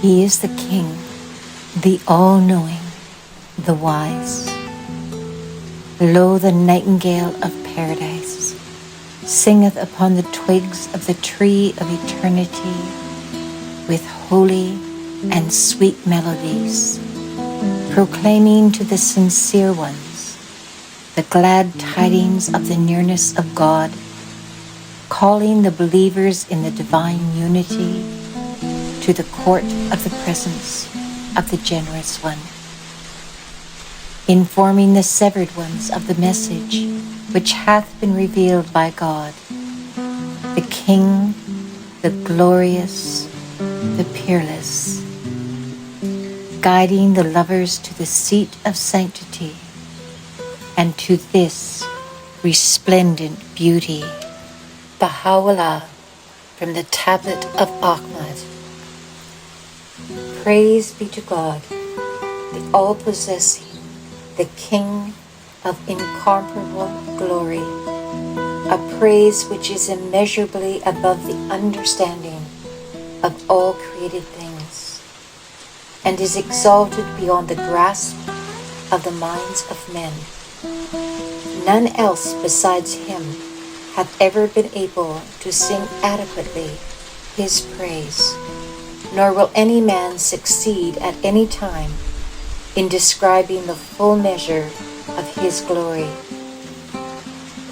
He is the King, the all-knowing, the wise. Lo, the nightingale of paradise singeth upon the twigs of the tree of eternity with holy and sweet melodies, proclaiming to the sincere ones the glad tidings of the nearness of God, calling the believers in the divine unity to the court of the presence of the generous one, informing the severed ones of the message which hath been revealed by God, the King, the glorious, the peerless, guiding the lovers to the seat of sanctity and to this resplendent beauty. Baha'u'llah from the Tablet of Ahmad. Praise be to God, the all-possessing, the King of incomparable glory, a praise which is immeasurably above the understanding of all created things, and is exalted beyond the grasp of the minds of men. None else besides him hath ever been able to sing adequately his praise, nor will any man succeed at any time in describing the full measure of his glory.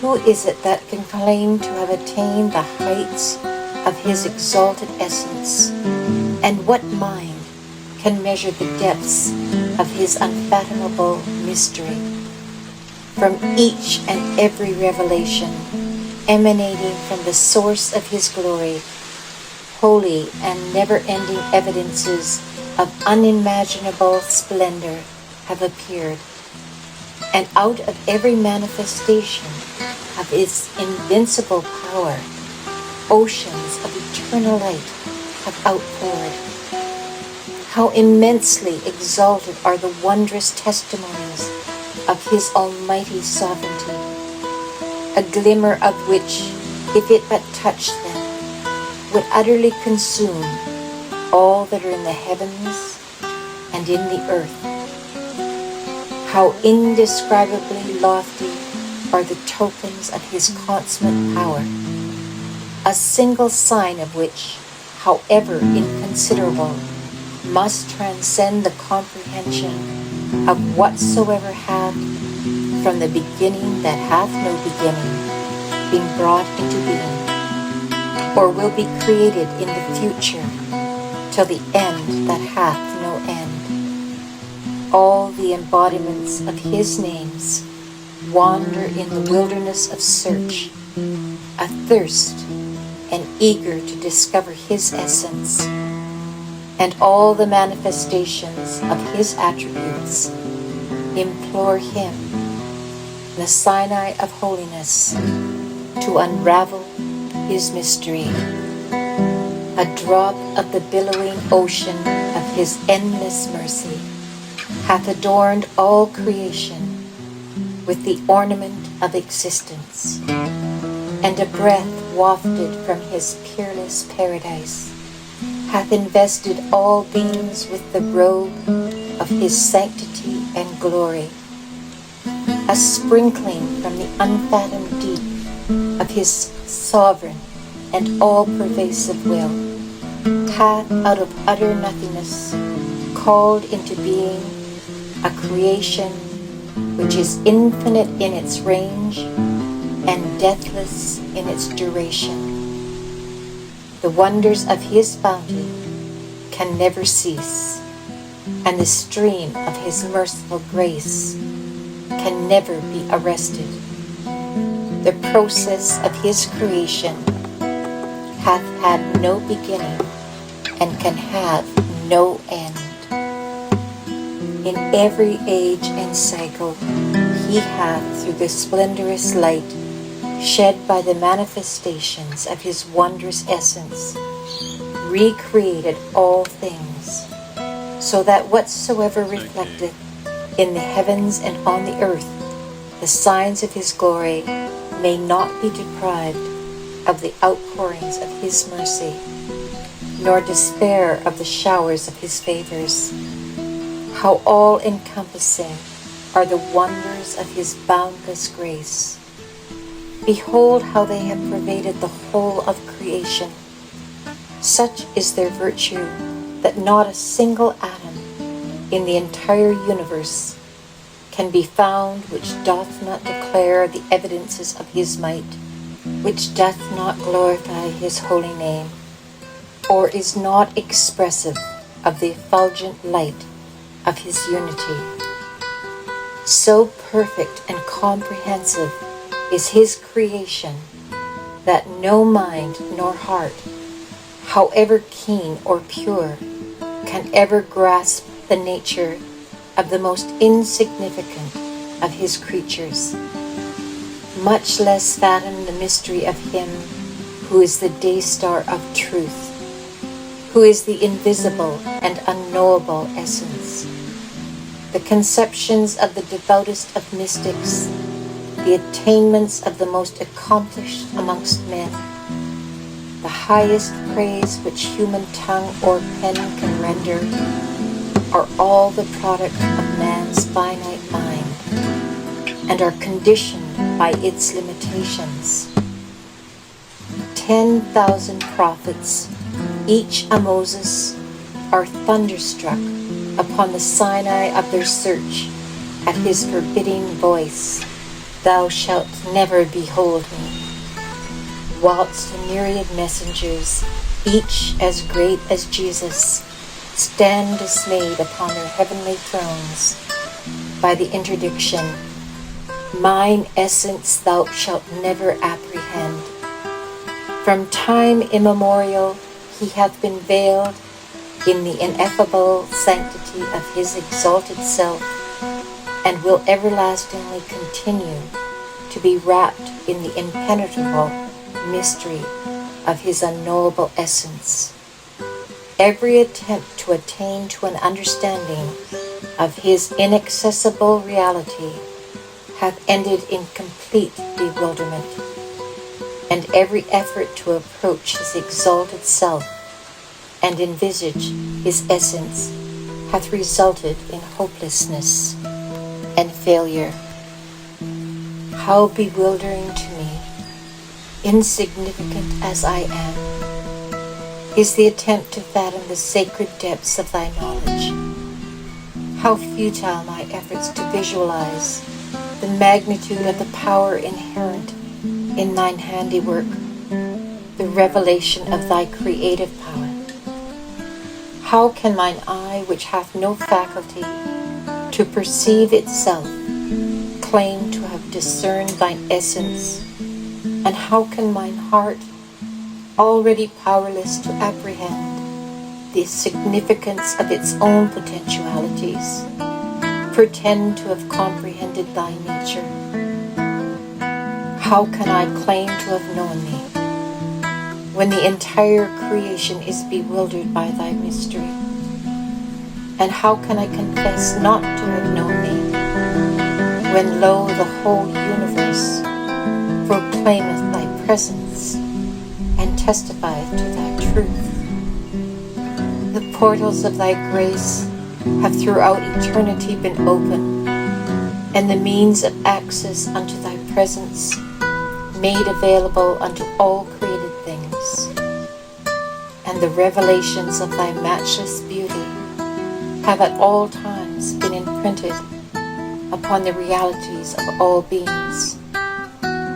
Who is it that can claim to have attained the heights of his exalted essence, and what mind can measure the depths of his unfathomable mystery? From each and every revelation emanating from the source of his glory, holy and never-ending evidences of unimaginable splendor have appeared, and out of every manifestation of his invincible power, oceans of eternal light have outpoured. How immensely exalted are the wondrous testimonies of his almighty sovereignty, a glimmer of which, if it but touched them, would utterly consume all that are in the heavens and in the earth. How indescribably lofty are the tokens of his consummate power, a single sign of which, however inconsiderable, must transcend the comprehension of whatsoever hath, from the beginning that hath no beginning, been brought into being, or will be created in the future, till the end that hath no end. All the embodiments of his names wander in the wilderness of search, athirst and eager to discover his essence, and all the manifestations of his attributes implore him, the Sinai of holiness, to unravel his mystery. A drop of the billowing ocean of his endless mercy hath adorned all creation with the ornament of existence, and a breath wafted from his peerless paradise hath invested all beings with the robe of his sanctity and glory. A sprinkling from the unfathomed deep of his sovereign and all-pervasive will hath out of utter nothingness called into being a creation which is infinite in its range and deathless in its duration. The wonders of his bounty can never cease, and the stream of his merciful grace can never be arrested. The process of his creation hath had no beginning and can have no end. In every age and cycle, he hath, through the splendorous light shed by the manifestations of his wondrous essence, recreated all things, so that whatsoever reflecteth in the heavens and on the earth the signs of his glory may not be deprived of the outpourings of his mercy. nor despair of the showers of his favors. How all-encompassing are the wonders of his boundless grace. Behold how they have pervaded the whole of creation. Such is their virtue that not a single atom in the entire universe can be found which doth not declare the evidences of his might, which doth not glorify his holy name, or is not expressive of the effulgent light of his unity. So perfect and comprehensive is his creation that no mind nor heart, however keen or pure, can ever grasp the nature of the most insignificant of his creatures, much less fathom the mystery of him who is the day star of truth, who is the invisible and unknowable essence. The conceptions of the devoutest of mystics, the attainments of the most accomplished amongst men, the highest praise which human tongue or pen can render, are all the product of man's finite mind, and are conditioned by its limitations. 10,000 prophets, each a Moses, are thunderstruck upon the Sinai of their search at his forbidding voice, "Thou shalt never behold me," whilst a myriad messengers, each as great as Jesus, stand dismayed upon their heavenly thrones by the interdiction, "Mine essence thou shalt never apprehend. From time immemorial he hath been veiled in the ineffable sanctity of his exalted self, and will everlastingly continue to be wrapped in the impenetrable mystery of his unknowable essence. Every attempt to attain to an understanding of his inaccessible reality hath ended in complete bewilderment, and every effort to approach his exalted self and envisage his essence hath resulted in hopelessness and failure. How bewildering to me, insignificant as I am, is the attempt to fathom the sacred depths of thy knowledge. How futile my efforts to visualize the magnitude of the power inherent in thine handiwork, the revelation of thy creative power. How can mine eye, which hath no faculty to perceive itself, claim to have discerned thine essence? And how can mine heart, already powerless to apprehend the significance of its own potentialities, pretend to have comprehended thy nature? How can I claim to have known thee, when the entire creation is bewildered by thy mystery? And how can I confess not to have known thee, when lo, the whole universe proclaimeth thy presence and testifieth to thy truth? The portals of thy grace have throughout eternity been open, and the means of access unto thy presence made available unto all created things. And the revelations of thy matchless beauty have at all times been imprinted upon the realities of all beings,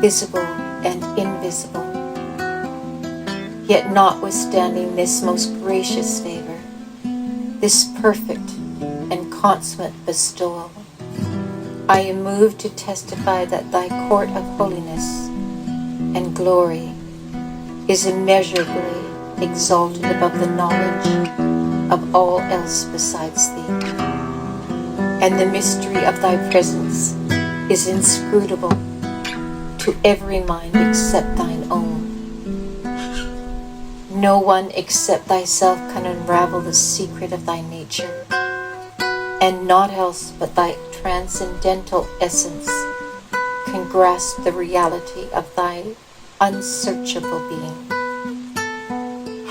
visible and invisible. Yet notwithstanding this most gracious favor, this perfect and consummate bestowal, I am moved to testify that thy court of holiness and glory is immeasurably exalted above the knowledge of all else besides thee, and the mystery of thy presence is inscrutable to every mind except thine own. No one except thyself can unravel the secret of thy nature, and naught else but thy transcendental essence can grasp the reality of thy unsearchable being.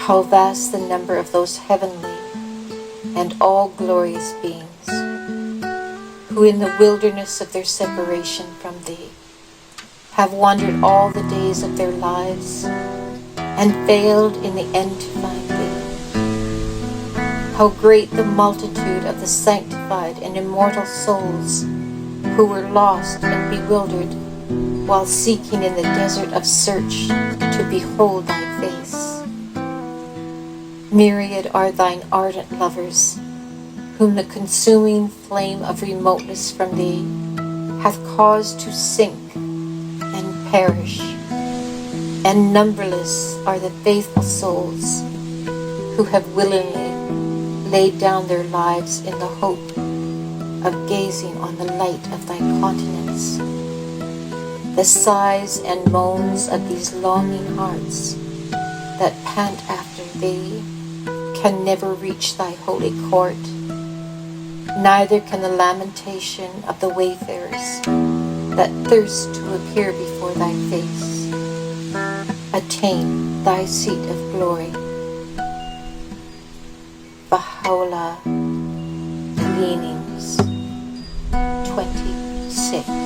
How vast the number of those heavenly and all glorious beings who in the wilderness of their separation from Thee have wandered all the days of their lives and failed in the end to find Thee. How great the multitude of the sanctified and immortal souls who were lost and bewildered while seeking in the desert of search to behold Thy face. Myriad are Thine ardent lovers, whom the consuming flame of remoteness from Thee hath caused to sink and perish, and numberless are the faithful souls who have willingly laid down their lives in the hope of gazing on the light of Thy countenance. The sighs and moans of these longing hearts that pant after Thee can never reach Thy holy court, neither can the lamentation of the wayfarers that thirst to appear before Thy face attain Thy seat of glory. Baha'u'llah, Gleanings 26.